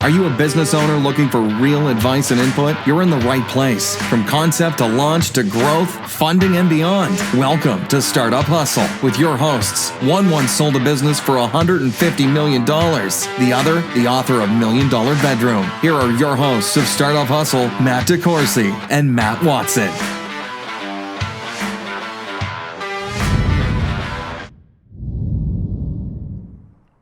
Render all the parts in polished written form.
Are you a business owner looking for real advice and input? You're in the right place. From concept to launch to growth, funding, and beyond. Welcome to Startup Hustle with your hosts. One once sold a business for $150 million. The other, the author of $1 Million Bedroom. Here are your hosts of Startup Hustle, Matt DeCoursey and Matt Watson.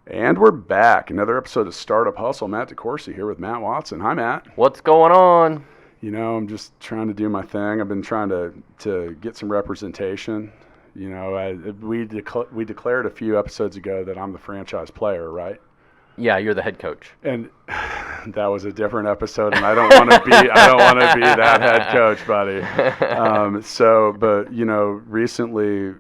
And we're back. Another episode of Startup Hustle. Matt DeCoursey here with Matt Watson. Hi, Matt. What's going on? You know, I'm just trying to do my thing. I've been trying to get some representation. You know, we declared a few episodes ago that I'm the franchise player, right? Yeah, you're the head coach. And that was a different episode, and I don't want to be that head coach, buddy. But you know, recently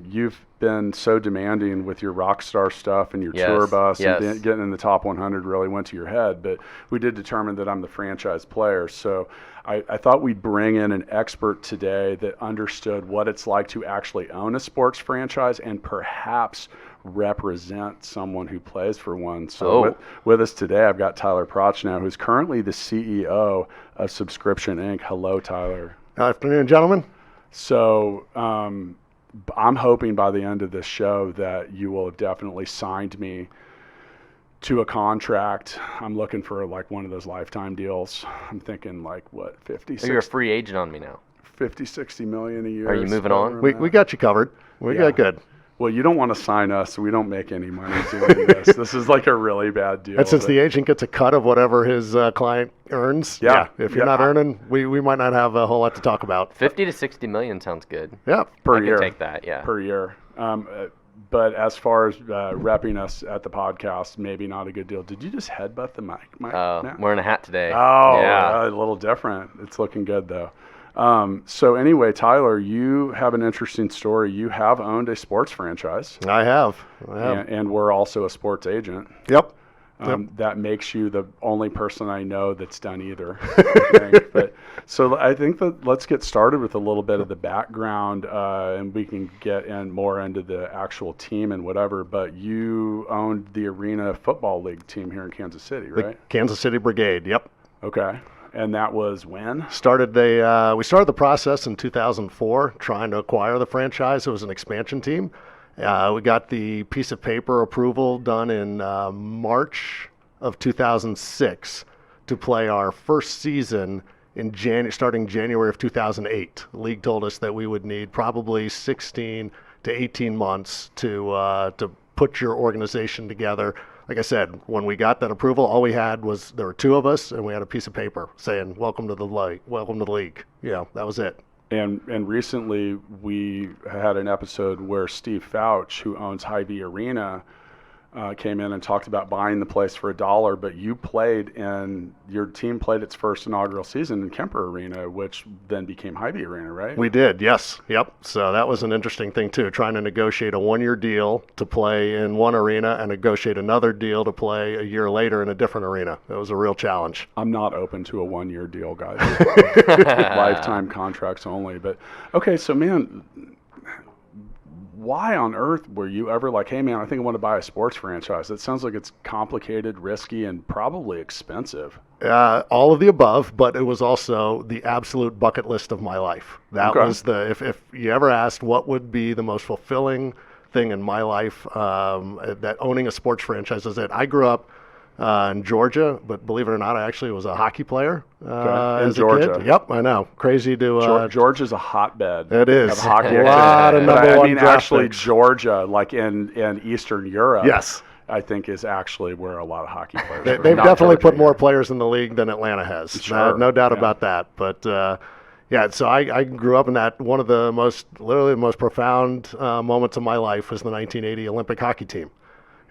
you've been so demanding with your rock star stuff and your tour bus, and getting in the top 100 really went to your head. But we did determine that I'm the franchise player, so I thought we'd bring in an expert today that understood what it's like to actually own a sports franchise and perhaps represent someone who plays for one. So with us today, I've got Tyler Prochnow, who's currently the CEO of Subscription Inc. Hello, Tyler. Good afternoon, gentlemen. So I'm hoping by the end of this show that you will have definitely signed me to a contract. I'm looking for like one of those lifetime deals. I'm thinking like what, 50, 60? You're a free agent on me now. 50, 60 million a year. Are you moving on? We got you covered. We got good. Well, you don't want to sign us, so we don't make any money doing this. This is like a really bad deal. And since the agent gets a cut of whatever his client earns, if you're not earning, we might not have a whole lot to talk about. 50 to 60 million sounds good. Yeah, per year. I can take that, yeah. Per year. But as far as repping us at the podcast, maybe not a good deal. Did you just headbutt the mic? I'm wearing a hat today. Oh, yeah. A little different. It's looking good, though. So anyway, Tyler, you have an interesting story. You have owned a sports franchise. I have. And we're also a sports agent. Yep. That makes you the only person I know that's done either. I think. But so I think that let's get started with a little bit of the background, and we can get more into the actual team and whatever. But you owned the Arena Football League team here in Kansas City, right? The Kansas City Brigade. Yep. Okay. And that was when? We started the process in 2004, trying to acquire the franchise. It was an expansion team. We got the piece of paper approval done in March of 2006 to play our first season in starting January of 2008. The league told us that we would need probably 16 to 18 months to put your organization together. Like I said, when we got that approval, all we had was there were two of us, and we had a piece of paper saying "Welcome to the league." Welcome to the league. Yeah, that was it. And recently we had an episode where Steve Fouch, who owns Hy-Vee Arena, came in and talked about buying the place for $1, but your team played its first inaugural season in Kemper Arena, which then became Hy-Vee Arena, right? We did, yes. Yep. So that was an interesting thing too, trying to negotiate a 1-year deal to play in one arena and negotiate another deal to play a year later in a different arena. It was a real challenge. I'm not open to a 1-year deal, guys. Lifetime contracts only. But okay, so man, why on earth were you ever like, hey man, I think I want to buy a sports franchise? That sounds like it's complicated, risky, and probably expensive. All of the above, but it was also the absolute bucket list of my life. That was if you ever asked what would be the most fulfilling thing in my life, that owning a sports franchise is it. I grew up in Georgia, but believe it or not, I actually was a hockey player in Georgia. Kid. Yep, I know. Crazy to... Georgia's a hotbed. It is. Of hockey. A lot of number one draft actually, picks. Georgia, like in Eastern Europe, yes, I think is actually where a lot of hockky players are. They've definitely put more players in the league than Atlanta has. Sure. No doubt about that. But so I grew up in that. One of the most profound moments of my life was the 1980 Olympic hockey team.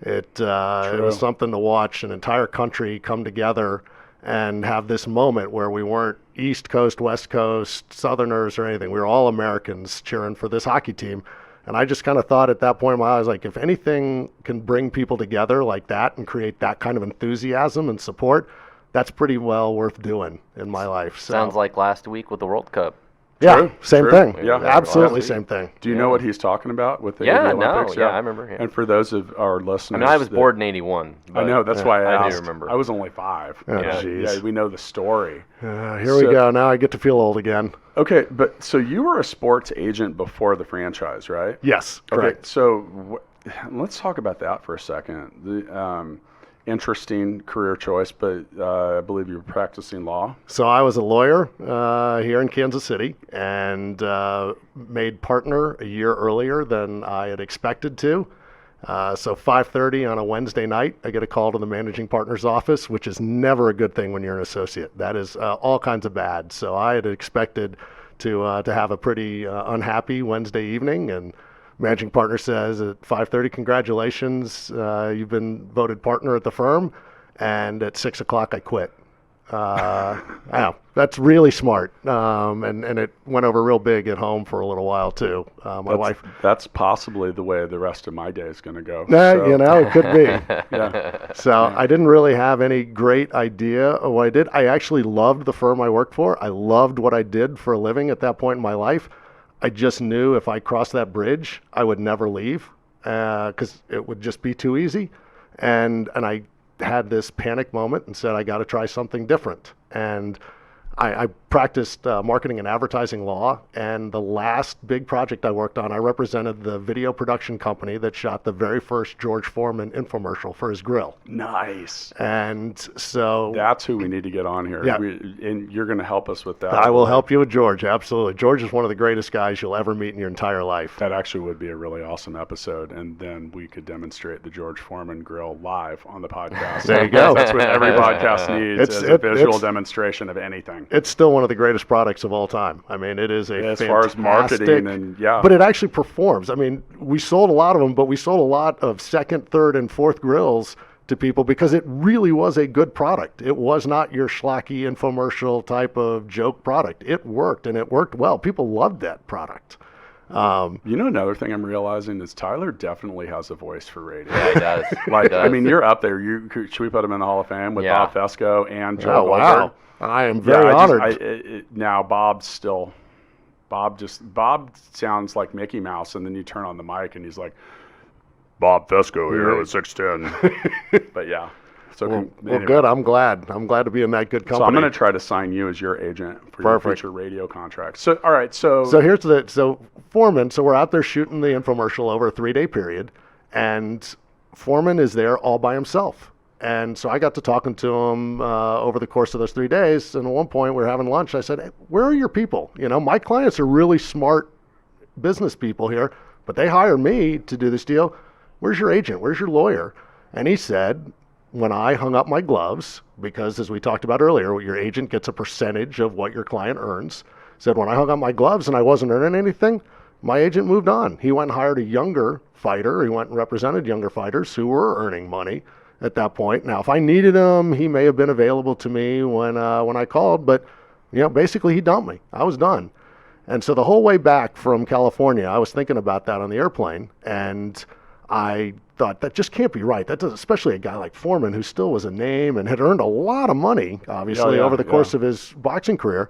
It was something to watch an entire country come together and have this moment where we weren't East Coast, West Coast, Southerners or anything. We were all Americans cheering for this hockey team. And I just kind of thought at that point in my life, I was like, if anything can bring people together like that and create that kind of enthusiasm and support, that's pretty well worth doing in my life. So. Sounds like last week with the World Cup. Yeah, same thing. Yeah, absolutely same thing. Do you know what he's talking about with the Olympics? I remember. Yeah. And for those of our listeners, I mean, I was born in '81. I know, that's why I asked. do remember. I was only 5. Oh, yeah, we know the story. Here we go. Now I get to feel old again. Okay, but so you were a sports agent before the franchise, right? Yes, correct. Okay, so let's talk about that for a second. The interesting career choice, but I believe you were practicing law. So I was a lawyer here in Kansas City and made partner a year earlier than I had expected to. So 5:30 on a Wednesday night, I get a call to the managing partner's office, which is never a good thing when you're an associate. That is all kinds of bad. So I had expected to have a pretty unhappy Wednesday evening, and managing partner says at 5:30, congratulations, you've been voted partner at the firm. And at 6 o'clock, I quit. That's really smart. And it went over real big at home for a little while, too. My wife. That's possibly the way the rest of my day is going to go. It could be. Yeah. So I didn't really have any great idea of what I did. I actually loved the firm I worked for. I loved what I did for a living at that point in my life. I just knew if I crossed that bridge, I would never leave because it would just be too easy. And I had this panic moment and said, I got to try something different. And I practiced marketing and advertising law, and the last big project I worked on, I represented the video production company that shot the very first George Foreman infomercial for his grill. Nice. And so that's who we need to get on here. Yeah. And you're going to help us with that. I will help you with George, absolutely. George is one of the greatest guys you'll ever meet in your entire life. That actually would be a really awesome episode, and then we could demonstrate the George Foreman grill live on the podcast. There you go. That's what every podcast needs, is a visual demonstration of anything. It's still one of the greatest products of all time. I mean, it is as far as marketing and but it actually performs. I mean, we sold a lot of them, but we sold a lot of second, third, and fourth grills to people because it really was a good product. It was not your schlocky infomercial type of joke product. It worked, and it worked well. People loved that product. Another thing I'm realizing is Tyler definitely has a voice for radio. Yeah, he does. I mean, you're up there. Should we put him in the Hall of Fame with Bob Fesco and Joe Goldberg? Wow. I am very honored. Now Bob sounds like Mickey Mouse, and then you turn on the mic and he's like, Bob Fesco here with 610. But yeah. So anyway. Good. I'm glad to be in that good company. So I'm going to try to sign you as your agent for your future radio contracts. So all right. So here's Foreman. So we're out there shooting the infomercial over a 3-day period, and Foreman is there all by himself. And so I got to talking to him over the course of those 3 days. And at one point we were having lunch. I said, hey, where are your people? My clients are really smart business people here, but they hired me to do this deal. Where's your agent? Where's your lawyer? And he said, when I hung up my gloves, because as we talked about earlier, your agent gets a percentage of what your client earns. Said, when I hung up my gloves and I wasn't earning anything, my agent moved on. He went and hired a younger fighter. He went and represented younger fighters who were earning money at that point. Now, if I needed him, he may have been available to me when I called, but basically he dumped me. I was done. And so the whole way back from California, I was thinking about that on the airplane, and I thought that just can't be right. That does, especially a guy like Foreman, who still was a name and had earned a lot of money, obviously, over the course of his boxing career.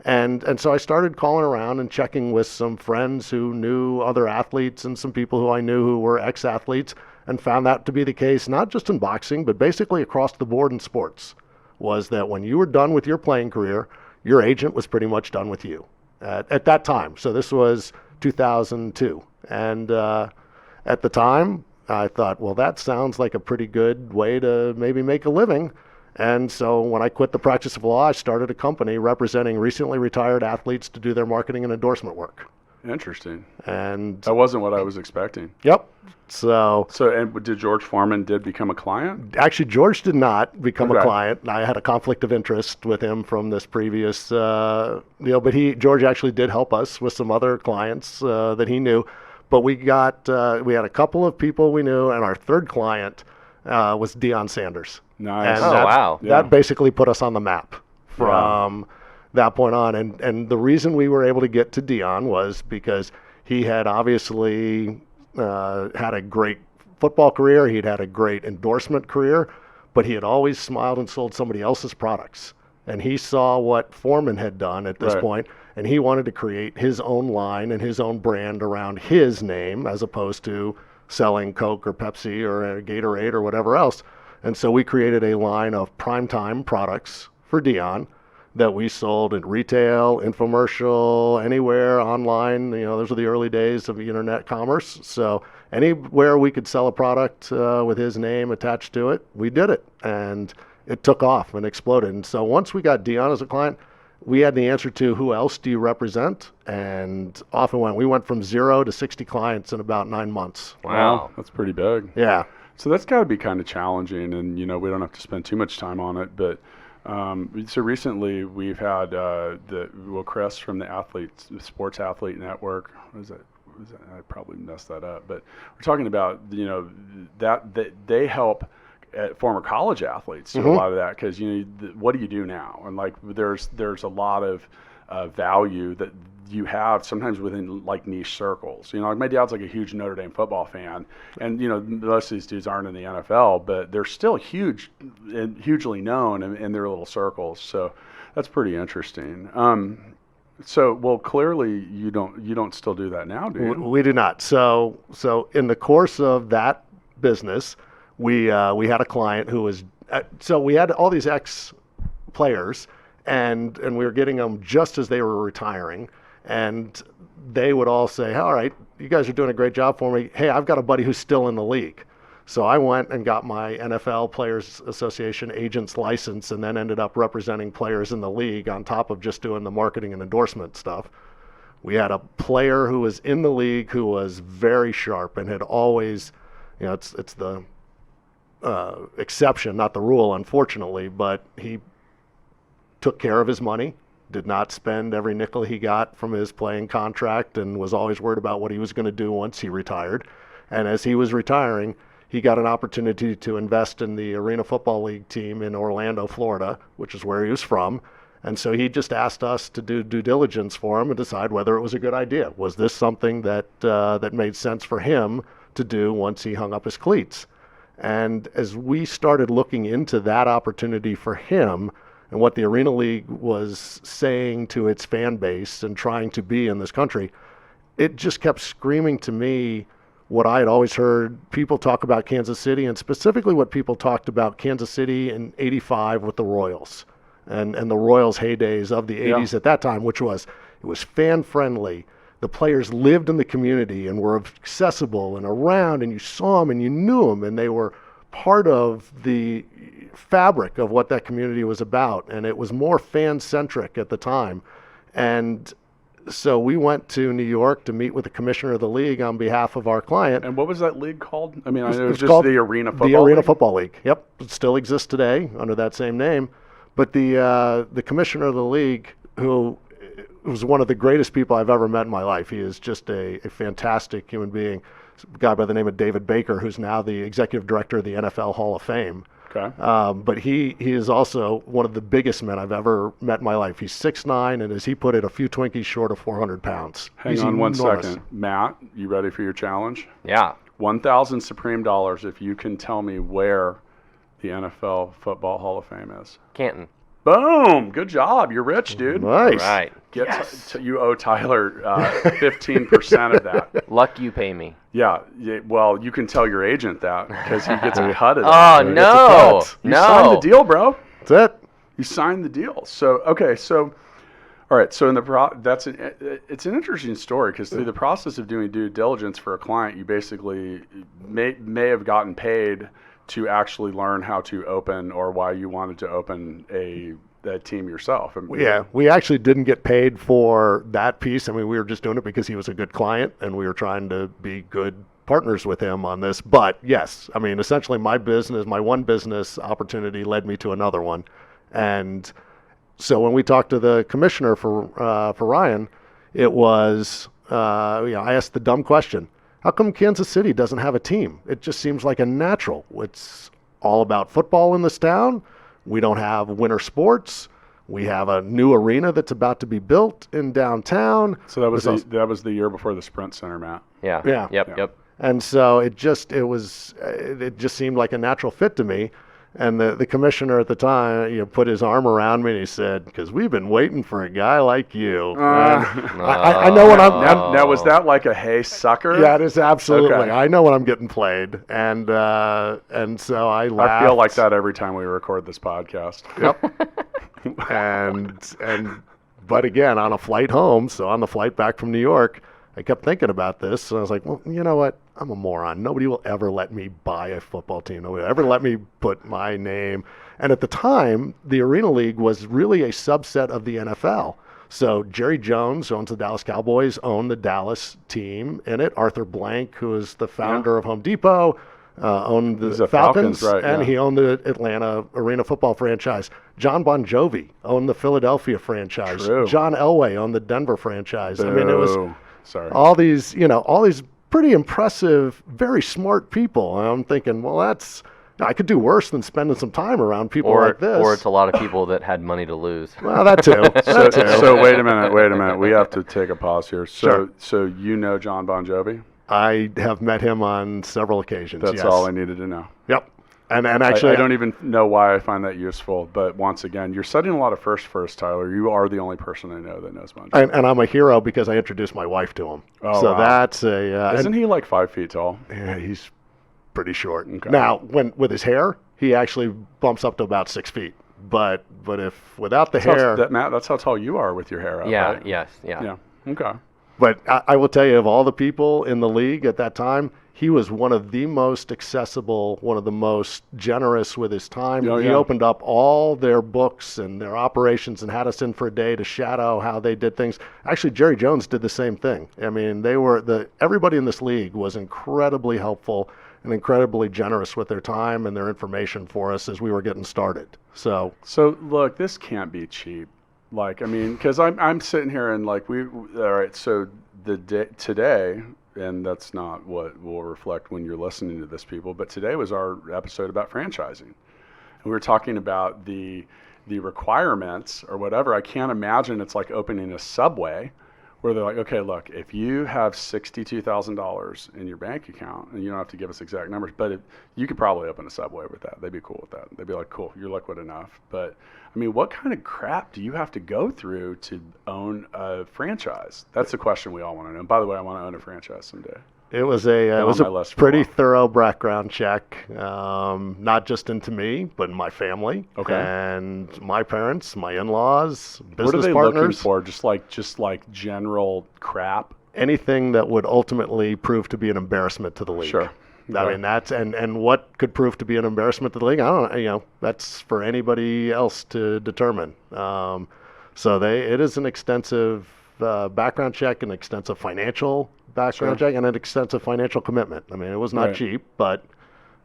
And so I started calling around and checking with some friends who knew other athletes and some people who I knew who were ex-athletes, and found that to be the case, not just in boxing, but basically across the board in sports, was that when you were done with your playing career, your agent was pretty much done with you at that time. So this was 2002. And at the time, I thought, well, that sounds like a pretty good way to maybe make a living. And so when I quit the practice of law, I started a company representing recently retired athletes to do their marketing and endorsement work. Interesting. And that wasn't what I was expecting. Yep. So and did George Foreman become a client? Actually, George did not become a client. I had a conflict of interest with him from this previous deal, but George actually did help us with some other clients that he knew. But we had a couple of people we knew, and our third client was Deion Sanders. Nice. And wow. That basically put us on the map from that point on. And the reason we were able to get to Deion was because he had obviously had a great football career. He'd had a great endorsement career, but he had always smiled and sold somebody else's products. And he saw what Foreman had done at this point, and he wanted to create his own line and his own brand around his name as opposed to selling Coke or Pepsi or Gatorade or whatever else. And so we created a line of primetime products for Deion that we sold in retail, infomercial, anywhere, online. Those were the early days of internet commerce. So anywhere we could sell a product with his name attached to it, we did it. And it took off and exploded. And so once we got Deion as a client, we had the answer to who else do you represent? And off it went. We went from 0 to 60 clients in about 9 months. Wow. That's pretty big. Yeah. So that's got to be kind of challenging, and we don't have to spend too much time on it. But so recently we've had Chris from the Sports Athlete Network. What is that? I probably messed that up, but we're talking about that they help former college athletes do a lot of that, because what do you do now? And like there's a lot of value that you have sometimes within like niche circles. Like my dad's like a huge Notre Dame football fan, and most of these dudes aren't in the NFL, but they're still huge and hugely known in their little circles. So that's pretty interesting. So clearly you don't still do that now, do you? We do not. So in the course of that business, we had a client who was so we had all these ex-players, and we were getting them just as they were retiring. And they would all say, all right, you guys are doing a great job for me. Hey, I've got a buddy who's still in the league. So I went and got my NFL Players Association agent's license, and then ended up representing players in the league on top of just doing the marketing and endorsement stuff. We had a player who was in the league who was very sharp and had always, it's the exception, not the rule, unfortunately, but he took care of his money, did not spend every nickel he got from his playing contract, and was always worried about what he was going to do once he retired. And as he was retiring, he got an opportunity to invest in the Arena Football League team in Orlando, Florida, which is where he was from. And so he just asked us to do due diligence for him and decide whether it was a good idea. Was this something that made sense for him to do once he hung up his cleats? And as we started looking into that opportunity for him, and what the Arena League was saying to its fan base and trying to be in this country, it just kept screaming to me what I had always heard people talk about Kansas City, and specifically what people talked about Kansas City in '85 with the Royals and the Royals heydays of the '80s at that time, which was, it was fan friendly. The players lived in the community and were accessible and around, and you saw them and you knew them, and they were part of the fabric of what that community was about. And it was more fan-centric at the time. And so we went to New York to meet with the commissioner of the league on behalf of our client. And what was that league called? I mean, I know it was just the Arena Football League. The Arena Football League. Yep, it still exists today under that same name. But the commissioner of the league, who was one of the greatest people I've ever met in my life. He is just a fantastic human being. A guy by the name of David Baker, who's now the executive director of the NFL Hall of Fame. Okay. But he is also one of the biggest men I've ever met in my life. He's 6'9", and as he put it, a few Twinkies short of 400 pounds. Hang on one second. Matt, you ready for your challenge? Yeah. 1,000 Supreme dollars if you can tell me where the NFL Football Hall of Fame is. Canton. Boom! Good job. You're rich, dude. Nice. All right. You owe Tyler 15% of that. Luck you pay me. Yeah. Well, you can tell your agent that because he gets a cut of that. Oh, no. You signed the deal, bro. That's it. You signed the deal. So, okay. So, all right. So, it's an interesting story because through the process of doing due diligence for a client, you basically may have gotten paid to actually learn how to open, or why you wanted to open a team yourself. Yeah, we actually didn't get paid for that piece. I mean, we were just doing it because he was a good client, and we were trying to be good partners with him on this. But yes, I mean, essentially my one business opportunity led me to another one. And so when we talked to the commissioner for Ryan, it was, I asked the dumb question: how come Kansas City doesn't have a team? It just seems like a natural. It's all about football in this town. We don't have winter sports. We have a new arena that's about to be built in downtown. So that was the year before the Sprint Center, Matt. Yeah. Yep. And so it just seemed like a natural fit to me. And the commissioner at the time, put his arm around me and he said, "Because we've been waiting for a guy like you." I know when I'm now, was that like a hey sucker? Yeah, it is absolutely. Okay. I know when I'm getting played, and so I laughed. I feel like that every time we record this podcast. Yep. But again, on a flight home, so on the flight back from New York, I kept thinking about this, and I was like, well, you know what? I'm a moron. Nobody will ever let me buy a football team. Nobody will ever let me put my name. And at the time, the Arena League was really a subset of the NFL. So Jerry Jones, who owns the Dallas Cowboys, owned the Dallas team in it. Arthur Blank, who is the founder of Home Depot, owned the Falcons, right, and he owned the Atlanta Arena football franchise. John Bon Jovi owned the Philadelphia franchise. True. John Elway owned the Denver franchise. Boo. I mean, it was all these pretty impressive, very smart people. And I'm thinking, well, I could do worse than spending some time around people like this. Or it's a lot of people that had money to lose. Well, that too. So wait a minute. We have to take a pause here. So you know John Bon Jovi? I have met him on several occasions. That's yes. all I needed to know. Yep. And actually, I don't even know why I find that useful. But once again, you're setting a lot of first, Tyler. You are the only person I know that knows Bon Jovi. And I'm a hero because I introduced my wife to him. Oh, so wow. That's a. Isn't he like 5 feet tall? Yeah, he's pretty short. Okay. Now, with his hair, he actually bumps up to about 6 feet. But if without the hair, that's how tall you are with your hair up. Yeah. Right? Yes. Yeah. Yeah. Okay. But I will tell you, of all the people in the league at that time, he was one of the most accessible, one of the most generous with his time. He opened up all their books and their operations and had us in for a day to shadow how they did things. Actually, Jerry Jones did the same thing. I mean, everybody in this league was incredibly helpful and incredibly generous with their time and their information for us as we were getting started. So look, this can't be cheap. Like, I mean, because I'm sitting here and like all right. So today, and that's not what will reflect when you're listening to this, people. But today was our episode about franchising, and we were talking about the requirements or whatever. I can't imagine it's like opening a Subway, where they're like, okay, look, if you have $62,000 in your bank account, and you don't have to give us exact numbers, but you could probably open a Subway with that. They'd be cool with that. They'd be like, cool, you're liquid enough. But I mean, what kind of crap do you have to go through to own a franchise? That's the question we all want to know. And by the way, I want to own a franchise someday. It was a pretty thorough background check, not just into me, but in my family, and my parents, my in-laws, business partners. What are they partners. looking for? Just like general crap? Anything that would ultimately prove to be an embarrassment to the league. Sure. I mean, that's and what could prove to be an embarrassment to the league? I don't know. That's for anybody else to determine. It is an extensive background check, an extensive financial background check, and an extensive financial commitment. I mean, it was not cheap, but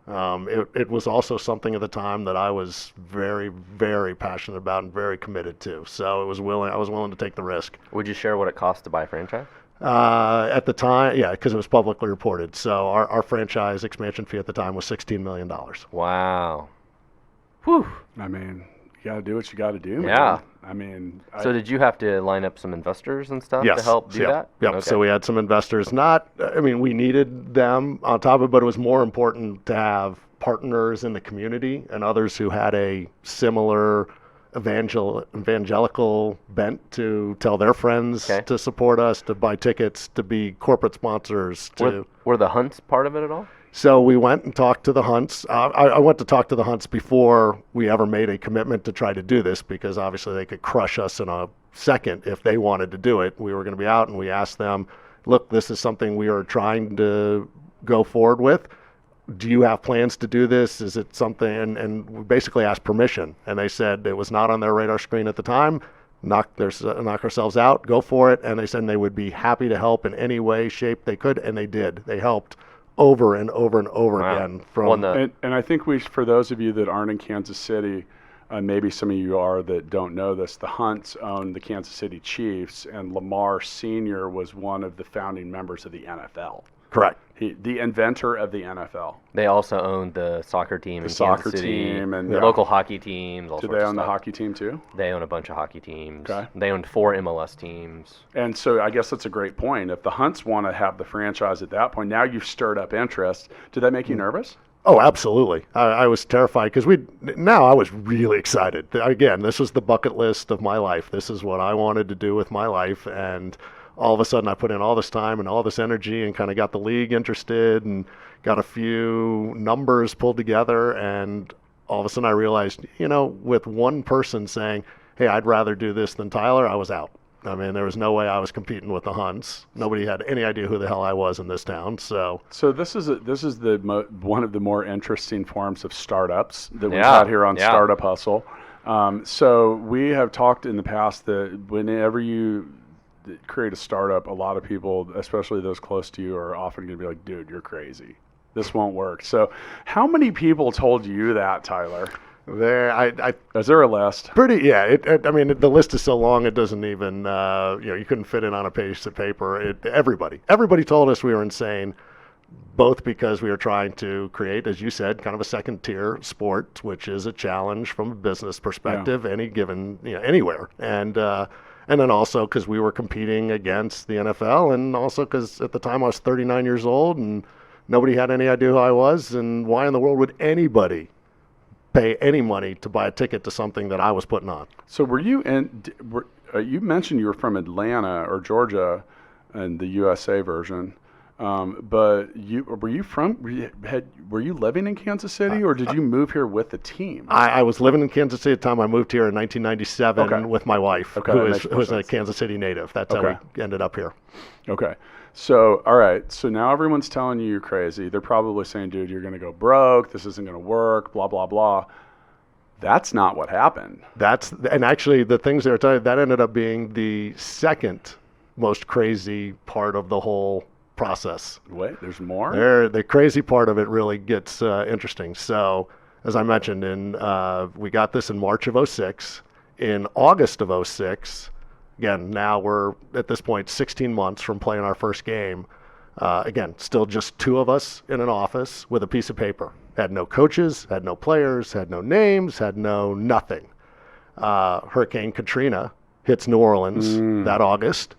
it was also something at the time that I was very, very passionate about and very committed to. So I was willing to take the risk. Would you share what it cost to buy a franchise? At the time, yeah, because it was publicly reported. So our franchise expansion fee at the time was $16 million. Wow. Whew. I mean, you got to do what you got to do, man. Yeah. I mean. So did you have to line up some investors and stuff to help do that? Yep. Okay. So we had some investors. We needed them on top of it, but it was more important to have partners in the community and others who had a similar evangelical bent to tell their friends to support us, to buy tickets, to be corporate sponsors. Were the Hunts part of it at all? So we went and talked to the Hunts. I went to talk to the Hunts before we ever made a commitment to try to do this, because obviously they could crush us in a second if they wanted to do it. We were going to be out, and we asked them, look, this is something we are trying to go forward with. Do you have plans to do this? Is it something? And we basically asked permission, and they said it was not on their radar screen at the time. Knock ourselves out, go for it. And they said they would be happy to help in any way, shape they could, and they did. They helped over and over and over again. And I think for those of you that aren't in Kansas City, maybe some of you are that don't know this, the Hunts own the Kansas City Chiefs, and Lamar Sr. was one of the founding members of the NFL. Correct. The inventor of the NFL. They also owned the soccer team in Kansas City, and local hockey teams. Do they own the hockey team too? They own a bunch of hockey teams. Okay. They owned 4 MLS teams. And so I guess that's a great point. If the Hunts want to have the franchise at that point, now you've stirred up interest. Did that make you nervous? Oh, absolutely. I was terrified because now I was really excited. Again, this was the bucket list of my life. This is what I wanted to do with my life. And all of a sudden I put in all this time and all this energy and kind of got the league interested and got a few numbers pulled together. And all of a sudden I realized, with one person saying, hey, I'd rather do this than Tyler, I was out. I mean, there was no way I was competing with the Hunts. Nobody had any idea who the hell I was in this town. So this is one of the more interesting forms of startups that we've had here on Startup Hustle. So we have talked in the past that whenever you create a startup, a lot of people, especially those close to you, are often going to be like, dude, you're crazy. This won't work. So how many people told you that, Tyler? Is there a list? The list is so long it doesn't even, you couldn't fit it on a piece of paper. Everybody told us we were insane, both because we were trying to create, as you said, kind of a second tier sport, which is a challenge from a business perspective, any given, anywhere. And then also because we were competing against the NFL, and also because at the time I was 39 years old and nobody had any idea who I was, and why in the world would anybody pay any money to buy a ticket to something that I was putting on? So were you you mentioned you were from Atlanta or Georgia and the USA version, but were you living in Kansas City, or did you move here with the team? I was living in Kansas City at the time. I moved here in 1997 with my wife, who is a Kansas City native. That's how we ended up here. Okay. So, all right. So now everyone's telling you you're crazy. They're probably saying, dude, you're going to go broke. This isn't going to work, blah, blah, blah. That's not what happened. And actually the things they were telling you, that ended up being the second most crazy part of the whole process. Wait, there's more? The crazy part of it really gets interesting. So, as I mentioned, we got this in March of 2006. In August of 2006, again, now we're at this point 16 months from playing our first game. Again, still just two of us in an office with a piece of paper. Had no coaches, had no players, had no names, had no nothing. Hurricane Katrina hits New Orleans that August,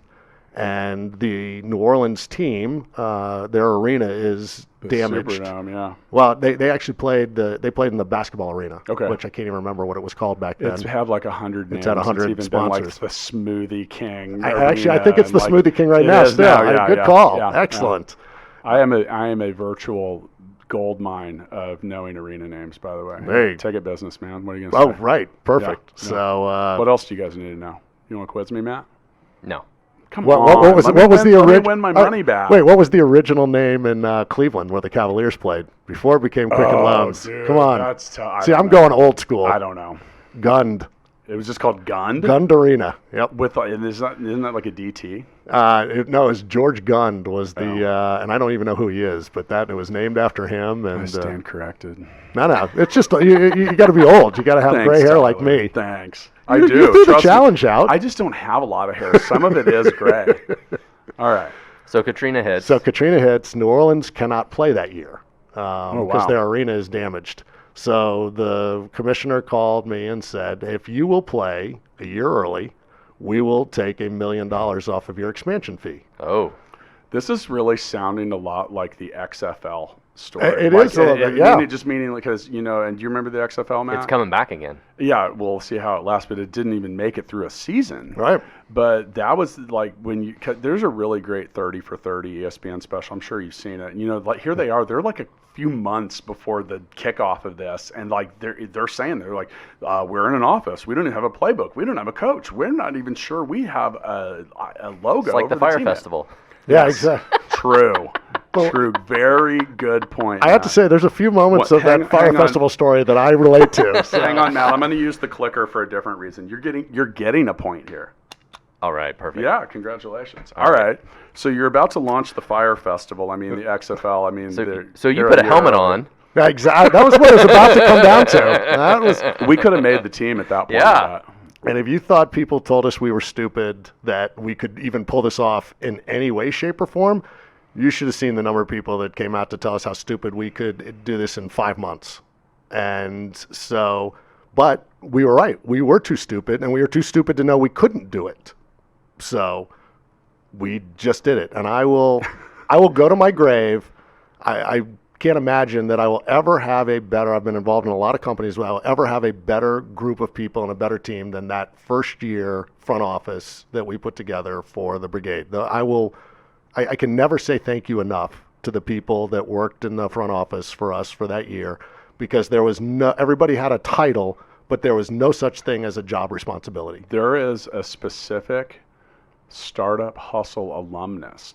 and the New Orleans team, their arena is damaged. Superdome, yeah. Well, they actually played in the basketball arena, which I can't even remember what it was called back then. It's had like 100 names. It's had 100 even sponsors. Been like the Smoothie King. I think it's the Smoothie King right now. Still, good call. Yeah, excellent. Yeah. I am a virtual gold mine of knowing arena names, by the way. Hey. Ticket business, man. What are you going to say? Oh, right. Perfect. Yeah. So, what else do you guys need to know? You want to quiz me, Matt? No. Come on. What was the original? Let me win my money back. Wait, what was the original name in Cleveland where the Cavaliers played before it became Quicken Loans? Dude, come on. That's tough. See, I'm going old school. I don't know. Gund. It was just called Gund? Gund Arena. Yep. Isn't that like a DT? No, it's George Gund was the, and I don't even know who he is, but it was named after him. And I stand corrected. No, it's just you got to be old. You got to have gray hair like me. Thanks. I do. You threw the challenge out. I just don't have a lot of hair. Some of it is gray. All right. So Katrina hits. New Orleans cannot play that year because their arena is damaged. So the commissioner called me and said, if you will play a year early, we will take $1 million off of your expansion fee. Oh. This is really sounding a lot like the XFL story. It is a little bit, yeah. Just meaning because, and do you remember the XFL, Matt? It's coming back again. Yeah, we'll see how it lasts, but it didn't even make it through a season. Right. But that was like there's a really great 30 for 30 ESPN special. I'm sure you've seen it. Like here they are. They're like a few months before the kickoff of this, and like they're saying we're in an office. We don't even have a playbook. We don't have a coach. We're not even sure we have a logo. It's like the Fire Festival. Yeah, exactly. True. True. Very good point. I have to say, there's a few moments of that Fire Festival story that I relate to. So. Hang on, Matt. I'm going to use the clicker for a different reason. You're getting a point here. All right, perfect. Yeah, congratulations. All right. So you're about to launch the Fire Festival. I mean, the XFL. I mean, so you put a helmet on. Exactly. That was what it was about to come down to. We could have made the team at that point. Yeah. And if you thought people told us we were stupid, that we could even pull this off in any way, shape, or form, you should have seen the number of people that came out to tell us how stupid we could do this in 5 months. And so, but we were right. We were too stupid, and we were too stupid to know we couldn't do it. So we just did it. And I will go to my grave. I can't imagine that I will ever have I've been involved in a lot of companies where I will ever have a better group of people and a better team than that first year front office that we put together for the brigade. I can never say thank you enough to the people that worked in the front office for us for that year, because everybody had a title, but there was no such thing as a job responsibility. There is a specific Startup Hustle alumnus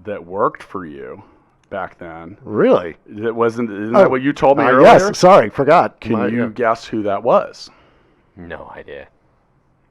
that worked for you back then. Really? Isn't that what you told me earlier? Yes, sorry, forgot. Can you guess who that was? No idea.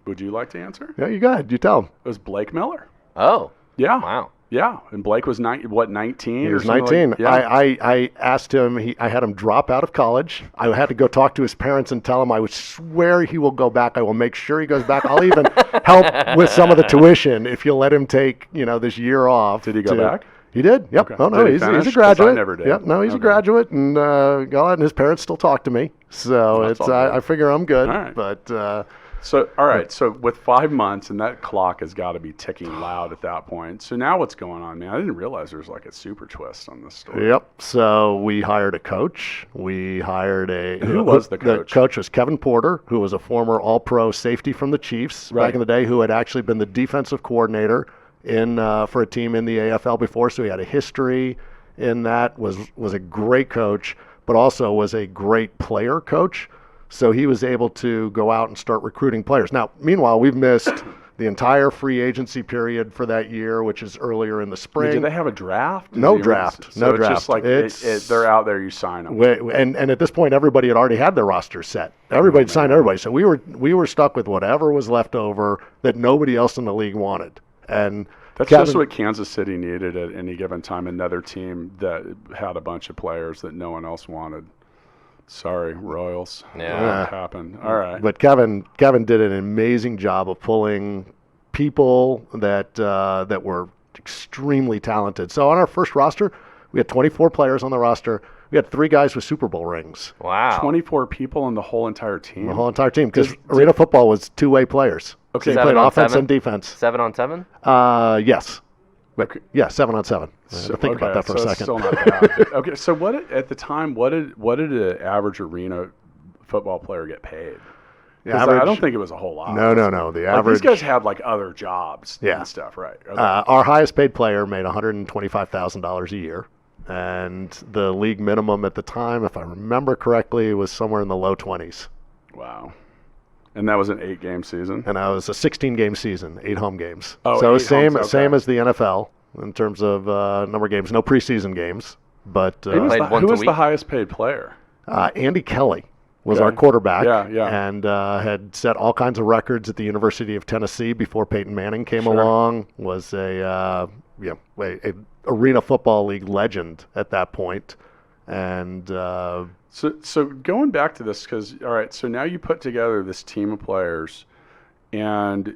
Would you like to answer? Yeah, you go ahead. You tell him. It was Blake Miller. Oh. Yeah. Wow. Yeah, and Blake was 19? He was 19. Yeah. I asked him, I had him drop out of college. I had to go talk to his parents and tell him I would swear he will go back. I will make sure he goes back. I'll even help with some of the tuition if you'll let him take, this year off. Did he go back? He did. Yep. Okay. Oh no, he's a graduate. I never did. Yep. No, he's a graduate, and and his parents still talk to me. So I figure I'm good. All right. But so all right. So with 5 months, and that clock has got to be ticking loud at that point. So now what's going on, man? I didn't realize there was like a super twist on this story. Yep. So we hired a coach. Who was the coach? The coach was Kevin Porter, who was a former All-Pro safety from the Chiefs back in the day, who had actually been the defensive coordinator for a team in the AFL before, so he had a history in that, was a great coach, but also was a great player coach. So he was able to go out and start recruiting players. Now, meanwhile, we've missed the entire free agency period for that year, which is earlier in the spring. Did they have a draft? No draft. So it's just like they're out there, you sign them. And at this point, everybody had already had their roster set. Everybody signed everybody. So we were stuck with whatever was left over that nobody else in the league wanted. And that's just what Kansas City needed at any given time, another team that had a bunch of players that no one else wanted. Sorry, Royals. Yeah. That happened. All right. But Kevin did an amazing job of pulling people that were extremely talented. So on our first roster, we had 24 players on the roster. We had 3 guys with Super Bowl rings. Wow. 24 people on the whole entire team? The whole entire team, because arena football was two-way players. Okay. So you played offense and defense. 7 on 7? Yes. Okay. Yeah, 7 on 7. Think about that for a second. It's still not bad. Okay, so at the time, what did an average arena football player get paid? I don't think it was a whole lot. No. The average. These guys had like other jobs and stuff, right? Okay. Our highest paid player made $125,000 a year, and the league minimum at the time, if I remember correctly, was somewhere in the low 20s. Wow. And that was an 8-game season? And that was a 16-game season, 8 home games. Oh, so same as the NFL in terms of number of games. No preseason games, but who was the highest paid player? Andy Kelly was our quarterback. Yeah. And had set all kinds of records at the University of Tennessee before Peyton Manning came along. Was a arena football league legend at that point. And So going back to this, because, all right, so now you put together this team of players, and,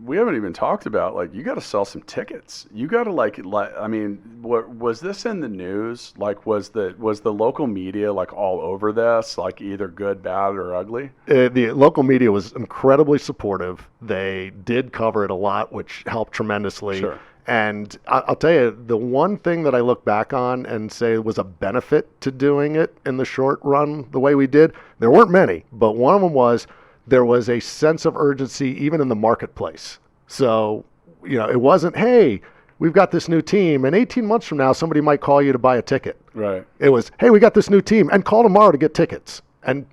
we haven't even talked about, like, you got to sell some tickets. You got to, was this in the news? Like, was the local media, like, all over this, like, either good, bad, or ugly? The local media was incredibly supportive. They did cover it a lot, which helped tremendously. Sure. And I'll tell you, the one thing that I look back on and say was a benefit to doing it in the short run the way we did, there weren't many, but one of them was there was a sense of urgency even in the marketplace. So, it wasn't, hey, we've got this new team, and 18 months from now, somebody might call you to buy a ticket. Right. It was, hey, we got this new team, and call tomorrow to get tickets. And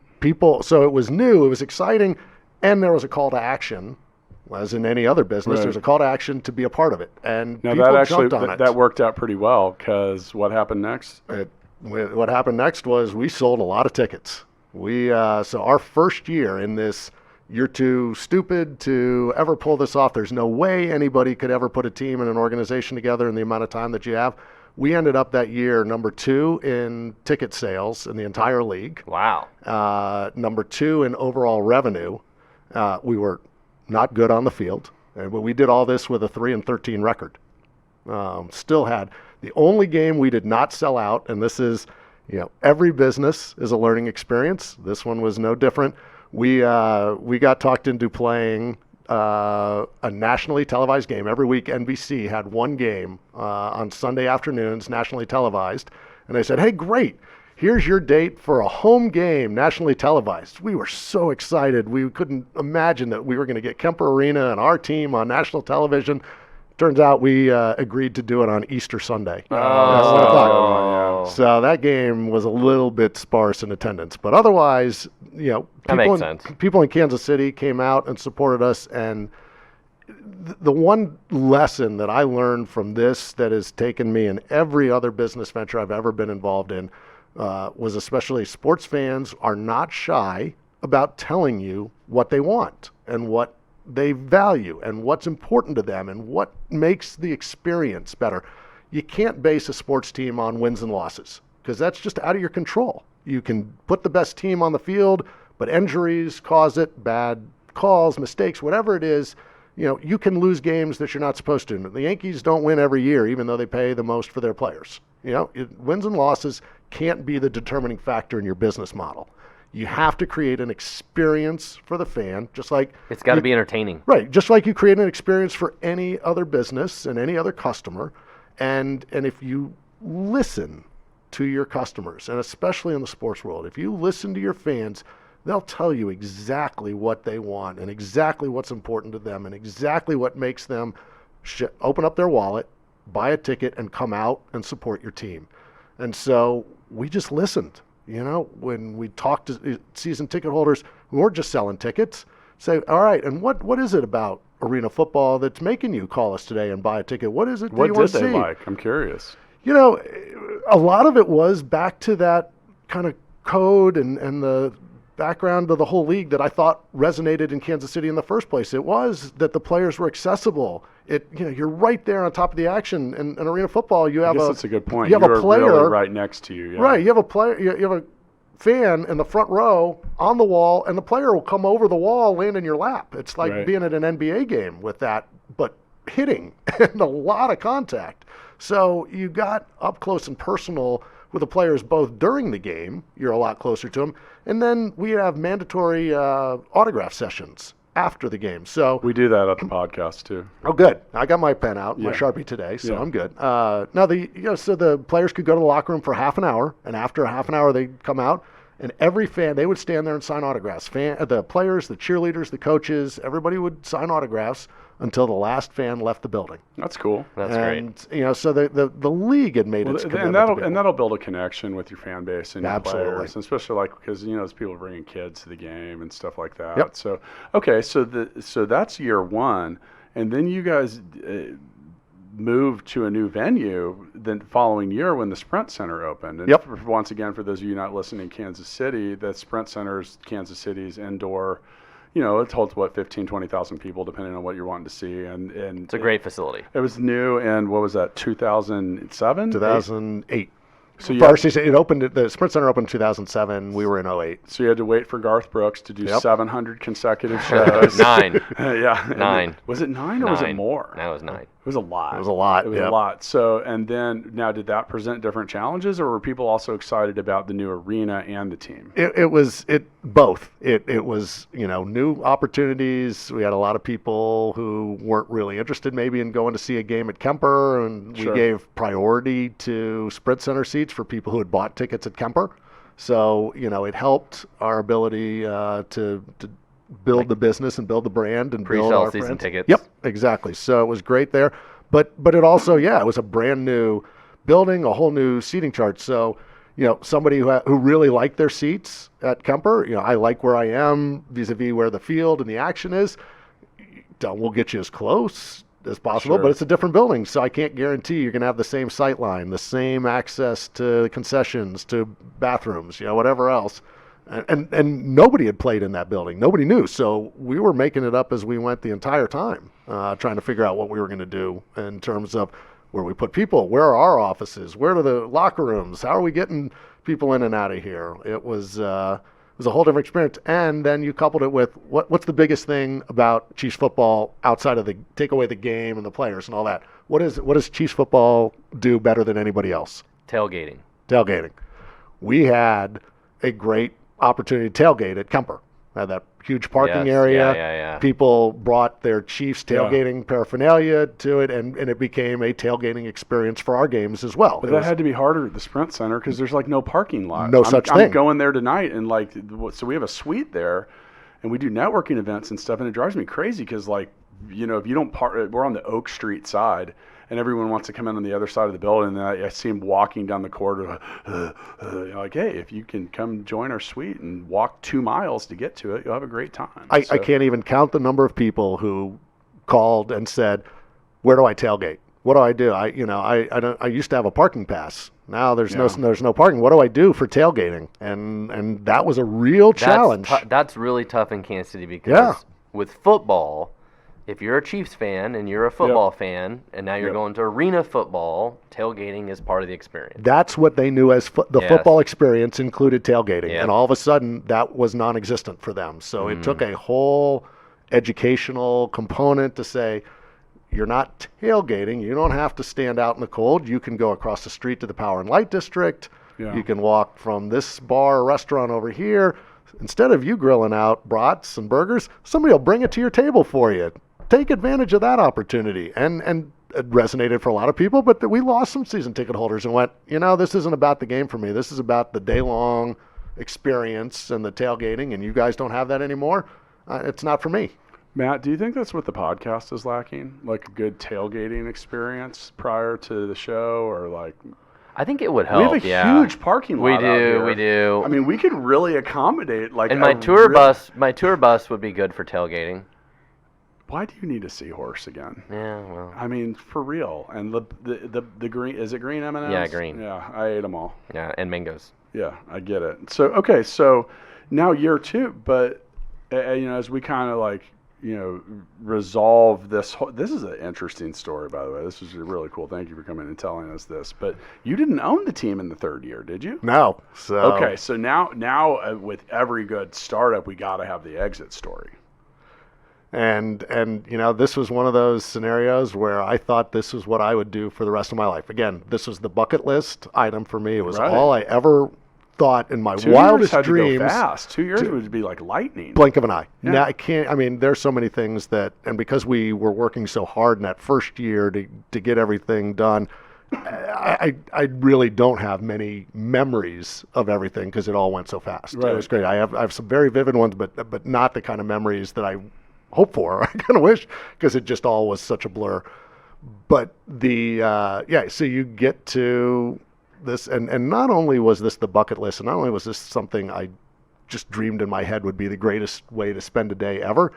so it was new, it was exciting, and there was a call to action. As in any other business, There's a call to action to be a part of it, and now people jumped on it. That worked out pretty well, because what happened next? What happened next was we sold a lot of tickets. So our first year in this, you're too stupid to ever pull this off. There's no way anybody could ever put a team and an organization together in the amount of time that you have. We ended up that year number 2 in ticket sales in the entire league. Wow. Number 2 in overall revenue. We were not good on the field, but we did all this with a 3-13 record. Still had the only game we did not sell out, and this is, every business is a learning experience. This one was no different. We got talked into playing a nationally televised game. Every week NBC had one game on Sunday afternoons, nationally televised. And they said, hey, great, here's your date for a home game, nationally televised. We were so excited. We couldn't imagine that we were going to get Kemper Arena and our team on national television. Turns out we agreed to do it on Easter Sunday. So that game was a little bit sparse in attendance. But otherwise, people in Kansas City came out and supported us. And the one lesson that I learned from this that has taken me in every other business venture I've ever been involved in was especially sports fans are not shy about telling you what they want and what they value and what's important to them and what makes the experience better. You can't base a sports team on wins and losses because that's just out of your control. You can put the best team on the field, but injuries cause it, bad calls, mistakes, whatever it is, you can lose games that you're not supposed to. The Yankees don't win every year, even though they pay the most for their players. Wins and losses can't be the determining factor in your business model. You have to create an experience for the fan, just like... It's got to be entertaining. Right, just like you create an experience for any other business and any other customer. And if you listen to your customers, and especially in the sports world, if you listen to your fans, they'll tell you exactly what they want and exactly what's important to them and exactly what makes them open up their wallet, buy a ticket, and come out and support your team. And so we just listened. When we talked to season ticket holders who weren't just selling tickets, say, all right, and what is it about arena football that's making you call us today and buy a ticket? What is it that you want to see? What did they like? I'm curious. A lot of it was back to that kind of code and the background of the whole league that I thought resonated in Kansas City in the first place. It was that the players were accessible. You're right there on top of the action. In arena football, you have that's a good point. You have a player really right next to you. Yeah. Right. You have a player. You have a fan in the front row on the wall, and the player will come over the wall, land in your lap. It's like being at an NBA game with that, but hitting and a lot of contact. So you got up close and personal with the players both during the game. You're a lot closer to them. And then we have mandatory autograph sessions after the game. So we do that at the podcast too. Oh, good. I got my pen out, my Sharpie today, so I'm good. Now so the players could go to the locker room for half an hour, and after a half an hour they'd come out, and every fan, they would stand there and sign autographs. The players, the cheerleaders, the coaches, everybody would sign autographs until the last fan left the building. That's cool. That's great. So the league had made its commitment. And that'll build a connection with your fan base and your players, and especially because as people bringing kids to the game and stuff like that. Yep. So okay, so that's year one, and then you guys moved to a new venue the following year when the Sprint Center opened. And once again, for those of you not listening in Kansas City, the Sprint Center is Kansas City's indoor. It holds 20,000 people depending on what you're wanting to see, and it's a great facility. It was new, and what was that? 2007, 2008. So it opened. The Sprint Center opened in 2007. We were in 2008. So you had to wait for Garth Brooks to do 700 consecutive shows. 9. Yeah. 9. Was it 9 or was it more? That was 9. It was a lot. It was a lot. It was a lot. So, and then now, did that present different challenges, or were people also excited about the new arena and the team? It was both. It was new opportunities. We had a lot of people who weren't really interested maybe in going to see a game at Kemper, and we gave priority to Sprint Center seats for people who had bought tickets at Kemper. So it helped our ability to build the business and build the brand and build our season friends. Tickets. Yep, exactly. So it was great there, but it also it was a brand new building, a whole new seating chart. So somebody who really liked their seats at Kemper, I like where I am vis-a-vis where the field and the action is. We'll get you as close as possible, but it's a different building, so I can't guarantee you're going to have the same sight line, the same access to concessions, to bathrooms, whatever else. And nobody had played in that building. Nobody knew. So we were making it up as we went the entire time, trying to figure out what we were going to do in terms of where we put people, where are our offices, where are the locker rooms, how are we getting people in and out of here. It was a whole different experience. And then you coupled it with what's the biggest thing about Chiefs football outside of take away the game and the players and all that. What does Chiefs football do better than anybody else? Tailgating. We had a great opportunity to tailgate at Kemper. I had that huge parking area. People brought their Chiefs tailgating paraphernalia to it, and it became a tailgating experience for our games as well. But that had to be harder at the Sprint Center because there's like no parking lot. No such thing. I'm going there tonight, and like, so we have a suite there, and we do networking events and stuff, and it drives me crazy because, like, you know, if you don't park, we're on the Oak Street side, and everyone wants to come in on the other side of the building, and I see them walking down the corridor, like, hey, if you can come join our suite and walk 2 miles to get to it, you'll have a great time. I can't even count the number of people who called and said, where do I tailgate? What do I do? I used to have a parking pass. Now there's no parking. What do I do for tailgating? And that was a real challenge. That's really tough in Kansas City because with football, if you're a Chiefs fan and you're a football fan, and now you're going to arena football, tailgating is part of the experience. That's what they knew as the football experience included tailgating. And all of a sudden, that was non-existent for them. So it took a whole educational component to say, you're not tailgating. You don't have to stand out in the cold. You can go across the street to the Power and Light District. Yeah. You can walk from this bar or restaurant over here. Instead of you grilling out brats and burgers, somebody will bring it to your table for you. Take advantage of that opportunity. And it resonated for a lot of people, but we lost some season ticket holders and went, this isn't about the game for me. This is about the day-long experience and the tailgating, and you guys don't have that anymore. It's not for me. Matt, do you think that's what the podcast is lacking? Like a good tailgating experience prior to the show, or like... I think it would help. We have a huge parking lot out here. We do. I mean, we could really accommodate like. And my tour bus would be good for tailgating. Why do you need a seahorse again? Yeah, well. I mean, for real. And the green, is it green M&Ms? Yeah, green. Yeah, I ate them all. Yeah, and mangoes. Yeah, I get it. So now year 2, but as we kind of like resolve this. This is an interesting story, by the way. This is really cool. Thank you for coming and telling us this. But you didn't own the team in the 3rd year, did you? No. Okay, so now with every good startup, we got to have the exit story. And this was one of those scenarios where I thought this was what I would do for the rest of my life. Again, this was the bucket list item for me. It was all I ever thought in my wildest dreams. 2 years had to go fast. 2 years would be like lightning. Blink of an eye. Yeah. Now there's so many things and because we were working so hard in that first year to get everything done, I really don't have many memories of everything because it all went so fast. Right. It was great. I have some very vivid ones, but not the kind of memories that I hope for. I kind of wish, because it just all was such a blur. But so you get to this, and not only was this the bucket list, and not only was this something I just dreamed in my head would be the greatest way to spend a day ever,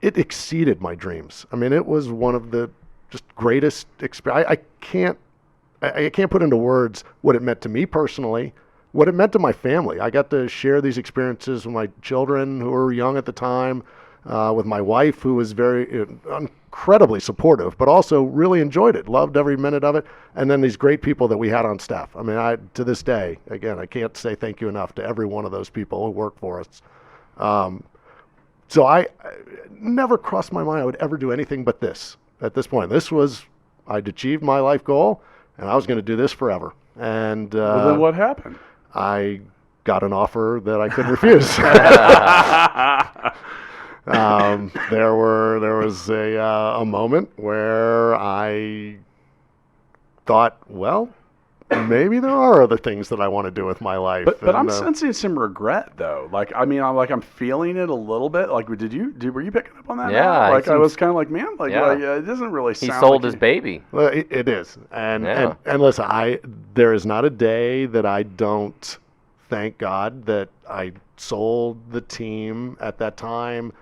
it exceeded my dreams. I mean, it was one of the just greatest experience. I can't put into words what it meant to me personally, what it meant to my family. I got to share these experiences with my children who were young at the time, with my wife, who was very incredibly supportive, but also really enjoyed it, loved every minute of it, and then these great people that we had on staff. I mean, to this day, again, I can't say thank you enough to every one of those people who worked for us. So I never crossed my mind I would ever do anything but this. At this point, I'd achieved my life goal, and I was going to do this forever. And well, then what happened? I got an offer that I couldn't refuse. There was a moment where I thought, well, maybe there are other things that I want to do with my life. But I'm sensing some regret, though. Like, I mean, I'm feeling it a little bit. Like, were you picking up on that? Yeah. Like, I was kind of like, man, it doesn't really sound. He sold his baby. Well, it is, and listen, there is not a day that I don't thank God that I sold the team at that time,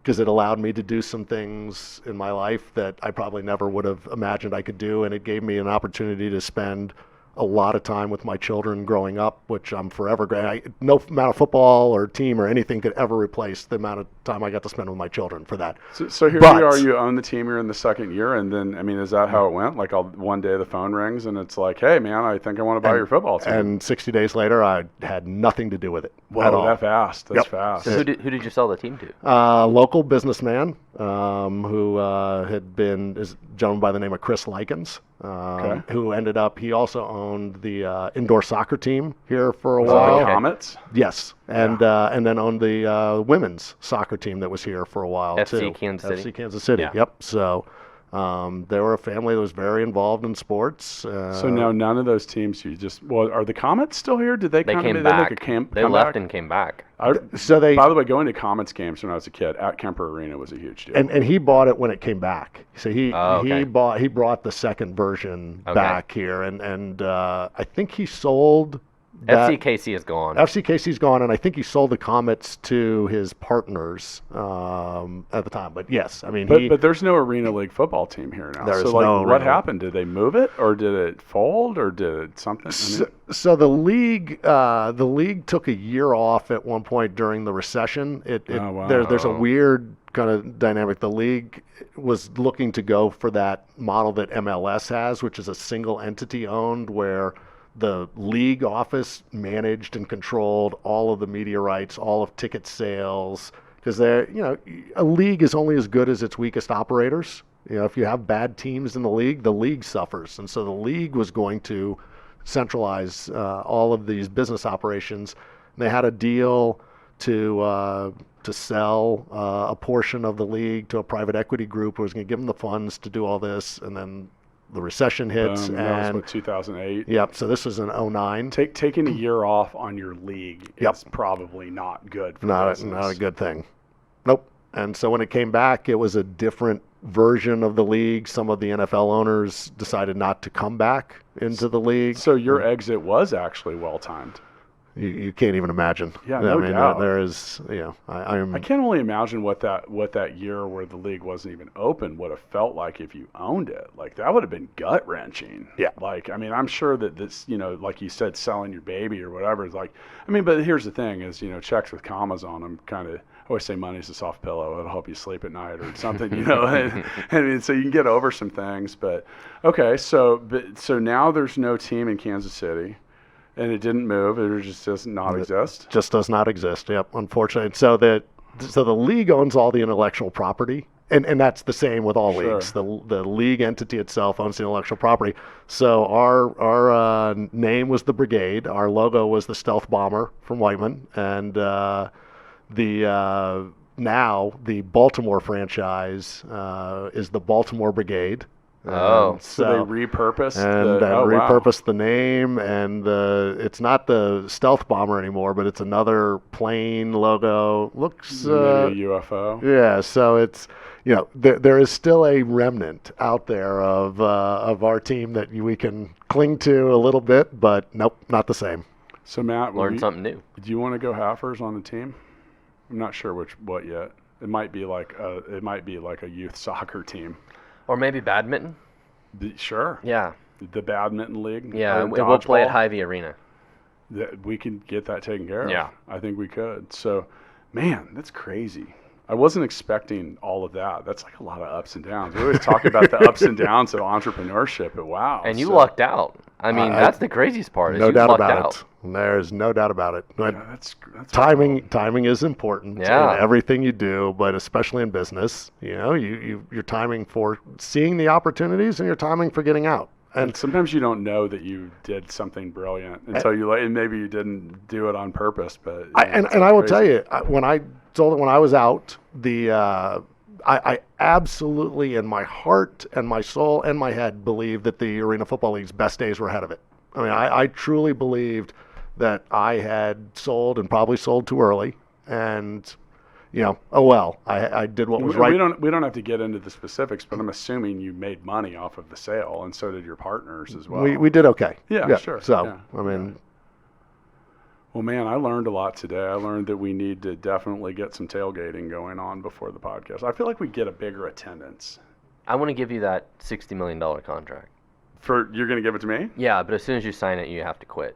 because it allowed me to do some things in my life that I probably never would have imagined I could do, and it gave me an opportunity to spend a lot of time with my children growing up, which I'm forever grateful. No amount of football or team or anything could ever replace the amount of time I got to spend with my children for that. So here you are, you own the team, you're in the second year, and then, I mean, is that how it went? Like, one day the phone rings, and it's like, hey, man, I think I want to buy your football team. And 60 days later, I had nothing to do with it at all. That fast. That's fast. So who did you sell the team to? Local businessman who had been is a gentleman by the name of Chris Likens, who ended up, he also owned the indoor soccer team here for a while. The Comets? Yes, and then owned the women's soccer team that was here for a while too. FC Kansas City. Yeah. Yep. So they were a family that was very involved in sports. So now none of those teams, are the Comets still here? Did they came back? They left and came back. By the way, going to Comets games when I was a kid at Kemper Arena was a huge deal. And he bought it when it came back. So he brought the second version back here, and I think he sold. FCKC is gone. FCKC's gone, and I think he sold the Comets to his partners at the time. But yes, I mean, but there's no Arena League football team here now. There's what happened? Did they move it, or did it fold, or did it something? So the league took a year off at one point during the recession. There's a weird kind of dynamic. The league was looking to go for that model that MLS has, which is a single entity owned, where the league office managed and controlled all of the media rights, all of ticket sales, because a league is only as good as its weakest operators. If you have bad teams in the league suffers, and so the league was going to centralize all of these business operations. And they had a deal to sell a portion of the league to a private equity group who was going to give them the funds to do all this, and then the recession hits, that was 2008. Yep. So this was in 2009. Taking a year off on your league is probably not good for business. Not a good thing. Nope. And so when it came back, it was a different version of the league. Some of the NFL owners decided not to come back into the league. So your exit was actually well timed. You can't even imagine. Yeah, no doubt. There is, I can't only imagine what that year where the league wasn't even open would have felt like if you owned it. Like, that would have been gut wrenching. Yeah. Like, I mean, I'm sure that this, like you said, selling your baby or whatever is like, I mean, but here's the thing is, checks with commas on them kind of, I always say money's a soft pillow. It'll help you sleep at night or something, I mean, so you can get over some things, but okay. So now there's no team in Kansas City. And it didn't move. It just does not exist. Just does not exist. Yep, unfortunately. So the league owns all the intellectual property, and that's the same with all leagues. The league entity itself owns the intellectual property. So our name was the Brigade. Our logo was the Stealth Bomber from Whiteman, and now the Baltimore franchise is the Baltimore Brigade. So they repurposed the name, and it's not the Stealth Bomber anymore, but it's another plane logo. Looks maybe a UFO. Yeah, so it's there is still a remnant out there of our team that we can cling to a little bit, but nope, not the same. So Matt, learn something new. Do you want to go halfers on the team? I'm not sure what yet. It might be like a youth soccer team. Or maybe badminton? Sure. Yeah. The badminton league? Yeah, we'll play at Hy-Vee Arena. We can get that taken care of. Yeah. I think we could. So, man, that's crazy. I wasn't expecting all of that. That's like a lot of ups and downs. We always talk about the ups and downs of entrepreneurship, but wow. And you lucked out. I mean, that's the craziest part. No doubt about it. There's no doubt about it. Yeah, that's timing is important in everything you do, but especially in business. You're timing for seeing the opportunities, and you're timing for getting out. And sometimes you don't know that you did something brilliant until and maybe you didn't do it on purpose. But I will tell you, when I was out, I absolutely, in my heart and my soul and my head, believed that the Arena Football League's best days were ahead of it. I mean, I truly believed that I had sold and probably sold too early, and I did what was right. We don't have to get into the specifics, but I'm assuming you made money off of the sale, and so did your partners as well. We did okay. Yeah, sure. So yeah. I mean. Well, man, I learned a lot today. I learned that we need to definitely get some tailgating going on before the podcast. I feel like we get a bigger attendance. I want to give you that $60 million contract. You're going to give it to me? Yeah, but as soon as you sign it, you have to quit.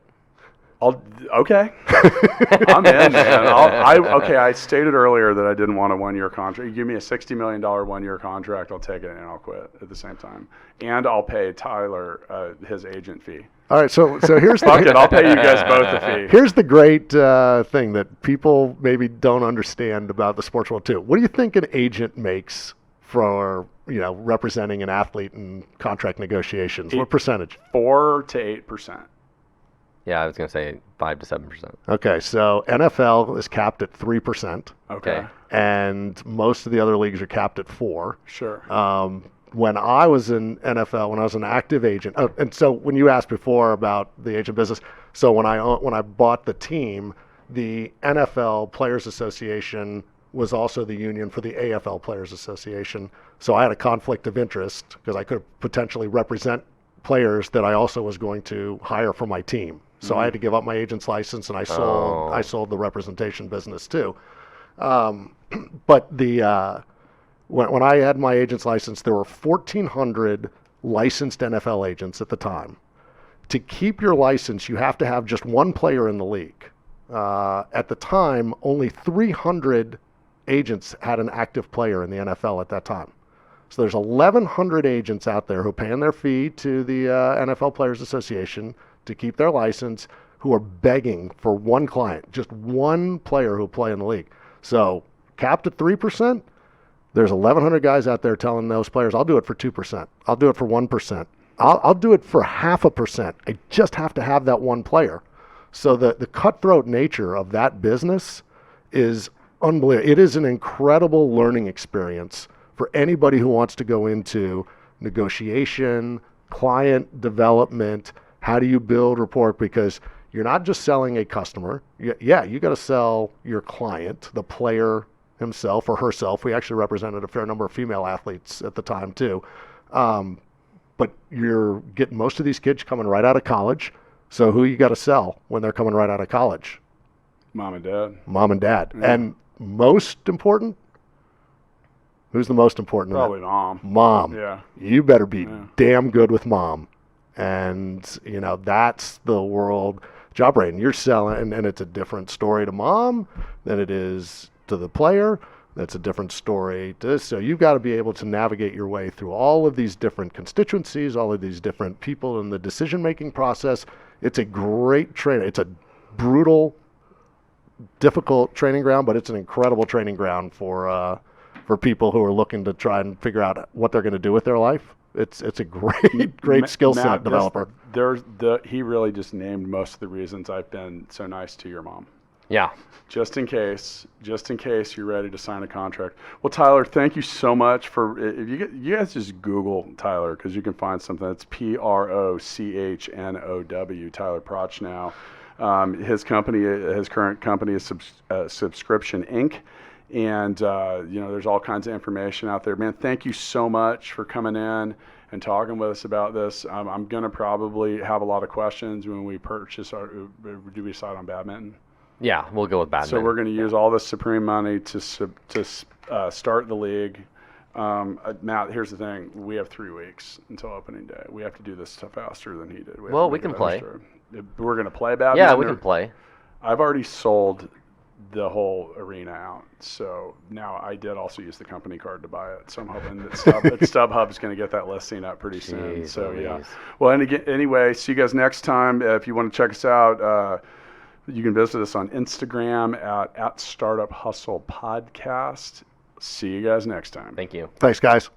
Okay. I'm in, man. I stated earlier that I didn't want a 1-year contract. You give me a $60 million 1-year contract, I'll take it and I'll quit at the same time. And I'll pay Tyler his agent fee. All right, so here's Fuck it, I'll pay you guys both a fee. Here's the great thing that people maybe don't understand about the sports world too. What do you think an agent makes for representing an athlete in contract negotiations? What percentage? 4 to 8%. Yeah, I was going to say 5 to 7%. Okay, so NFL is capped at 3%. Okay. And most of the other leagues are capped at 4%. Sure. When I was in NFL, when I was an active agent, and so when you asked before about the agent business, so when I bought the team, the NFL Players Association was also the union for the AFL Players Association. So I had a conflict of interest because I could potentially represent players that I also was going to hire for my team. So I had to give up my agent's license, and I sold the representation business too. But when I had my agent's license, there were 1,400 licensed NFL agents at the time. To keep your license, you have to have just one player in the league. At the time, only 300 agents had an active player in the NFL at that time. So there's 1,100 agents out there who are paying their fee to the NFL Players Association to keep their license, who are begging for one client, just one player who play in the league. So capped at 3%, there's 1,100 guys out there telling those players, I'll do it for 2%. I'll do it for 1%. I'll do it for 0.5%. I just have to have that one player. So the cutthroat nature of that business is unbelievable. It is an incredible learning experience for anybody who wants to go into negotiation, client development. How do you build rapport? Because you're not just selling a customer. You got to sell your client, the player himself or herself. We actually represented a fair number of female athletes at the time too. But you're getting most of these kids coming right out of college. So who you got to sell when they're coming right out of college? Mom and dad. Mom and dad. Yeah. And most important, who's the most important? Probably mom. Mom. Yeah. You better be damn good with mom. And, that's the world job rate. And you're selling, and it's a different story to mom than it is to the player. That's a different story to this. So you've got to be able to navigate your way through all of these different constituencies, all of these different people in the decision-making process. It's a great training. It's a brutal, difficult training ground, but it's an incredible training ground for people who are looking to try and figure out what they're going to do with their life. It's a great skill set developer. He really just named most of the reasons I've been so nice to your mom. Yeah. Just in case you're ready to sign a contract. Well, Tyler, thank you so much for. If you guys just Google Tyler, because you can find something. It's Prochnow, Tyler Prochnow. His current company is Subscription Inc. And there's all kinds of information out there. Man, thank you so much for coming in and talking with us about this. I'm gonna probably have a lot of questions when we purchase do we decide on badminton? Yeah, we'll go with badminton. So we're going to use all the Supreme money to start the league. Matt, here's the thing. We have 3 weeks until opening day. We have to do this stuff faster than he did. We can play. We're going to play badminton? Yeah, we can play. I've already sold the whole arena out. So now I did also use the company card to buy it. So I'm hoping that StubHub is going to get that listing up pretty soon. So, yeah. Well, anyway, see you guys next time. If you want to check us out, you can visit us on Instagram at Startup Hustle Podcast. See you guys next time. Thank you. Thanks, guys.